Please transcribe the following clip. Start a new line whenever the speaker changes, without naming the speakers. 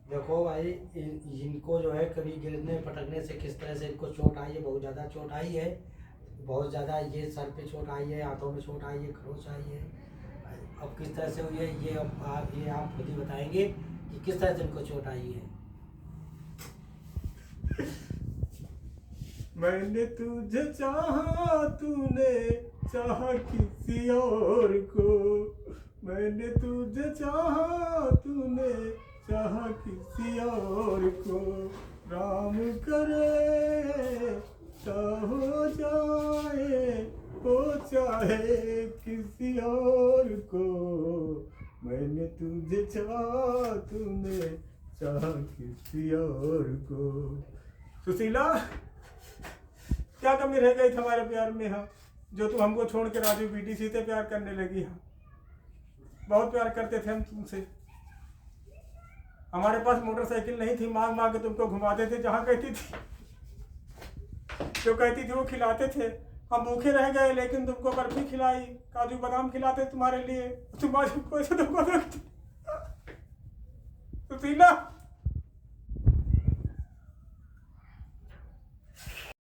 देखो भाई, इनको जो है कभी गिरने पटकने से किस तरह से इनको चोट आई है, बहुत ज़्यादा चोट आई है, बहुत ज़्यादा। ये सर पे चोट आई है, हाथों में चोट आई है, खरोच आई है। अब किस तरह से हुई है ये अब आप खुद ही बताएंगे कि किस तरह से इनको चोट आई है।
मैंने तुझे चाहा, तूने चाहा किसी और को। मैंने तुझे चाहा, तूने चाहा किसी और को। राम करे ता हो जाए, हो चाहे किसी और को। मैंने तुझे चाहा, तूने चाहा किसी और को। सुशीला, क्या कमी रह गई तुम्हारे प्यार में? हाँ, जो तुम हमको छोड़ के राजू बीटीसी से प्यार करने लगी। हाँ, बहुत प्यार करते थे हम तुमसे। हमारे पास मोटरसाइकिल नहीं थी, मांग मांग के तुमको घुमाते थे, जहाँ कहती थी जो कहती थी वो खिलाते थे। हम भूखे रह गए, लेकिन तुमको बर्फी खिलाई, काजू बादाम खिलाते तुम्हारे लिए। तुम आज हमको ऐसे धोखा देते सुशीला।